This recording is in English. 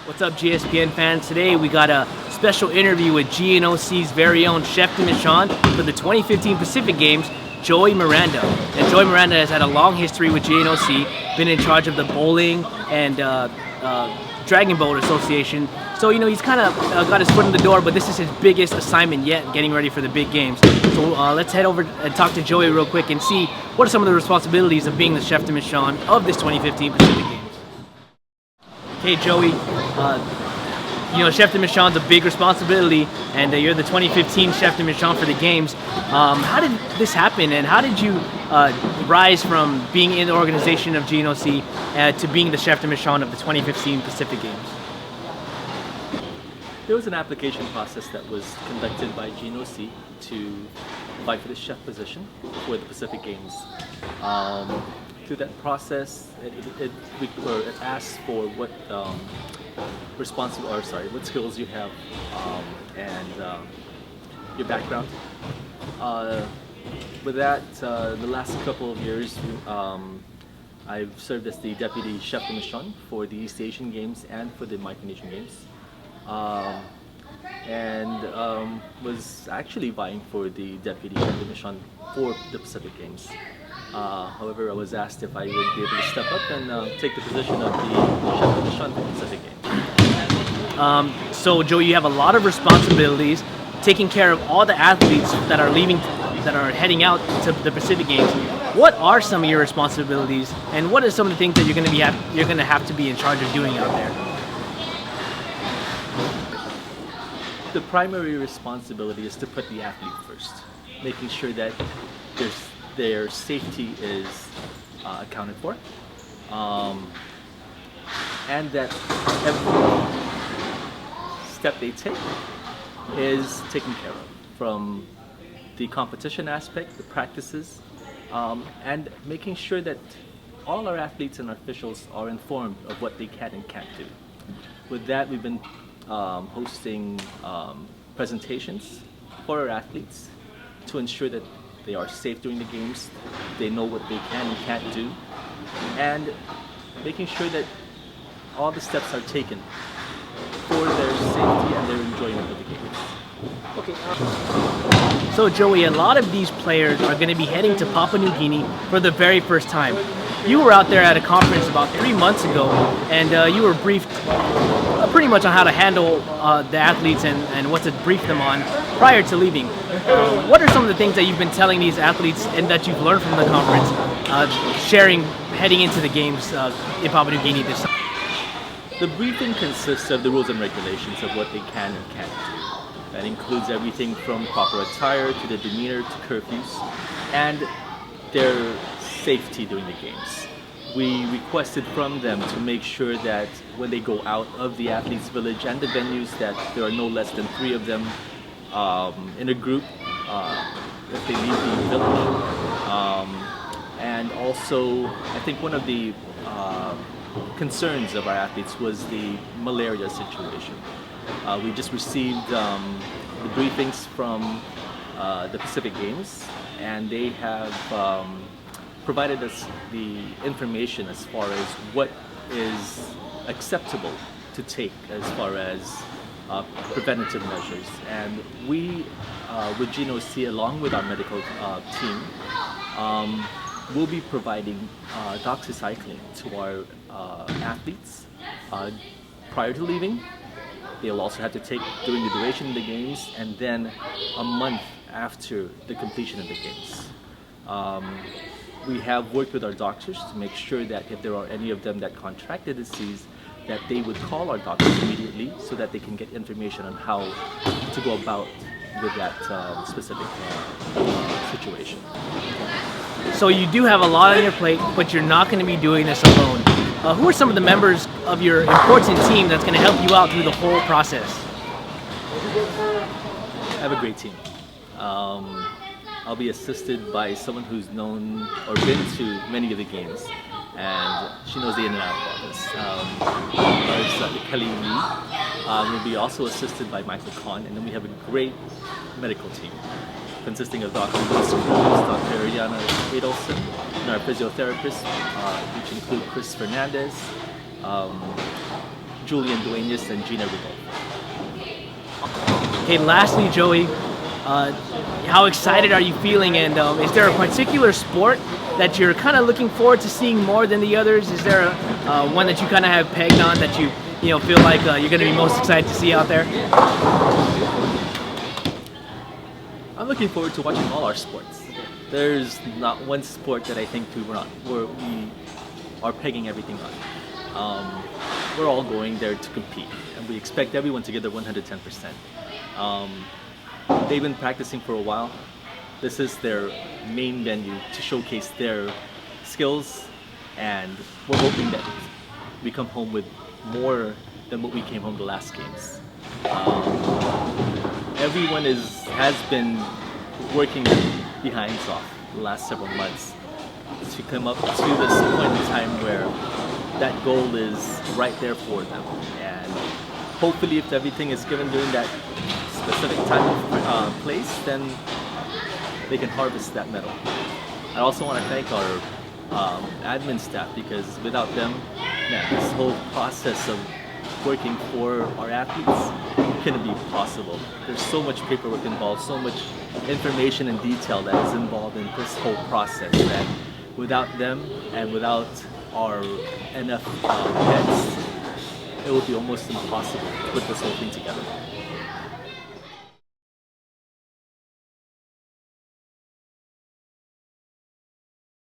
What's up, GSPN fans? Today we got a special interview with GNOC's very own chef de mission for the 2015 Pacific Games, Joey Miranda. And Joey Miranda has had a long history with GNOC, been in charge of the bowling and Dragon Boat Association. So, he's kind of got his foot in the door, but this is his biggest assignment yet, getting ready for the big games. So let's head over and talk to Joey real quick and see what are some of the responsibilities of being the chef de mission of this 2015 Pacific Games. Hey Joey, chef de mission is a big responsibility, and you're the 2015 chef de mission for the games. How did this happen, and how did you rise from being in the organization of GNOC to being the chef de mission of the 2015 Pacific Games? There was an application process that was conducted by GNOC to apply for the chef position for the Pacific Games. Through that process, it asked for what what skills you have and your background. With that, the last couple of years, I've served as the deputy chef de mission for the East Asian Games and for the Micronesian Games, and was actually vying for the deputy chef de mission for the Pacific Games. However, I was asked if I would be able to step up and take the position of the chef de mission for the Pacific Games. So Joey, you have a lot of responsibilities, taking care of all the athletes that are heading out to the Pacific Games. What are some of your responsibilities, and what are some of the things that you're going to have to be in charge of doing out there? The primary responsibility is to put the athlete first, making sure that their safety is accounted for, and that every step they take is taken care of, from the competition aspect, the practices, and making sure that all our athletes and our officials are informed of what they can and can't do. With that, we've been hosting presentations for our athletes to ensure that they are safe during the games, they know what they can and can't do, and making sure that all the steps are taken for their safety and their enjoyment of the games. Okay. So Joey, a lot of these players are going to be heading to Papua New Guinea for the very first time. You were out there at a conference about 3 months ago, and you were briefed pretty much on how to handle the athletes and what to brief them on prior to leaving. What are some of the things that you've been telling these athletes and that you've learned from the conference, sharing heading into the games in Papua New Guinea this time? The briefing consists of the rules and regulations of what they can and can't do. That includes everything from proper attire to the demeanor to curfews and their safety during the games. We requested from them to make sure that when they go out of the athletes' village and the venues, that there are no less than 3 of them in a group if they leave the village. And also, I think one of the concerns of our athletes was the malaria situation. We just received the briefings from the Pacific Games, and they have provided us the information as far as what is acceptable to take as far as preventative measures. And we, with GNOC, along with our medical team, will be providing doxycycline to our athletes prior to leaving. They'll also have to take during the duration of the games, and then a month after the completion of the games. We have worked with our doctors to make sure that if there are any of them that contract the disease, that they would call our doctors immediately so that they can get information on how to go about with that specific situation. So you do have a lot on your plate, but you're not going to be doing this alone. Who are some of the members of your important team that's going to help you out through the whole process? I have a great team. I'll be assisted by someone who's known or been to many of the games, and she knows the in and out of all this. There's Kelly Lee. We'll be also assisted by Michael Kahn, and then we have a great medical team consisting of Dr. Lewis Cruz, Dr. Ariana Adelson, and our physiotherapists, which include Chris Fernandez, Julian Duenas and Gina Rigo. Okay, lastly, Joey, how excited are you feeling? And is there a particular sport that you're kind of looking forward to seeing more than the others? Is there one that you kind of have pegged on that you feel like you're going to be most excited to see out there? I'm looking forward to watching all our sports. There's not one sport that I think we are pegging everything on. We're all going there to compete, and we expect everyone to give their 110%. They've been practicing for a while. This is their main venue to showcase their skills, and we're hoping that we come home with more than what we came home the last games. Everyone has been working behinds off the last several months to come up to this point in time where that goal is right there for them. And hopefully if everything is given during that specific time and place, then they can harvest that medal. I also want to thank our admin staff, because without them, this whole process of working for our athletes couldn't be possible. There's so much paperwork involved, so much information and detail that is involved in this whole process that without them and without our NF heads, it would be almost impossible to put this whole thing together.